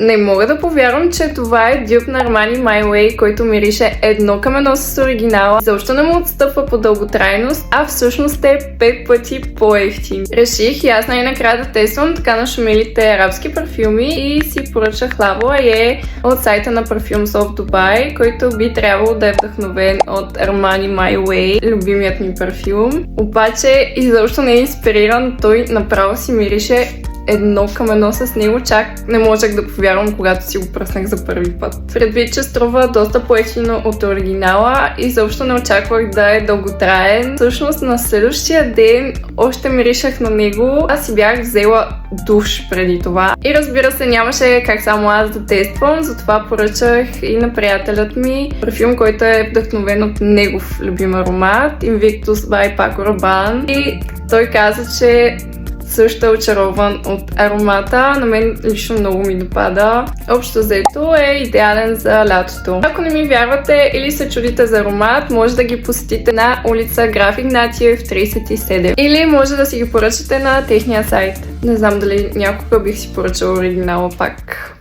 Не мога да повярвам, че това е дюп на Armani My Way, който мирише едно към едно с оригинала. Защо не му отстъпва по дълготрайност, а всъщност е 5 пъти по-евтин. Реших и аз най-накрая да тествам така нашумелите арабски парфюми и си поръчах Lavo от сайта на Parfums of Dubai, който би трябвало да е вдъхновен от Armani My Way, любимият ми парфюм. Обаче изобщо не е инспириран, той направо си мирише едно към едно с него, чак не можех да повярвам, когато си го пръснах за първи път. Предвид, че струва доста по-евтино от оригинала и заобщо не очаквах да е дълготраен. Всъщност на следващия ден още миришах на него, аз си бях взела душ преди това. И разбира се, нямаше как само аз да тествам, затова поръчах и на приятелят ми парфюм, който е вдъхновен от негов любим аромат, Invictus by Paco Rabanne. И той каза, че също е очарован от аромата. На мен лично много ми допада. Общо взето е идеален за лятото. Ако не ми вярвате или се чудите за аромат, може да ги посетите на улица Граф Игнатиев 37. Или може да си ги поръчате на техния сайт. Не знам дали някога бих си поръчала оригинала пак.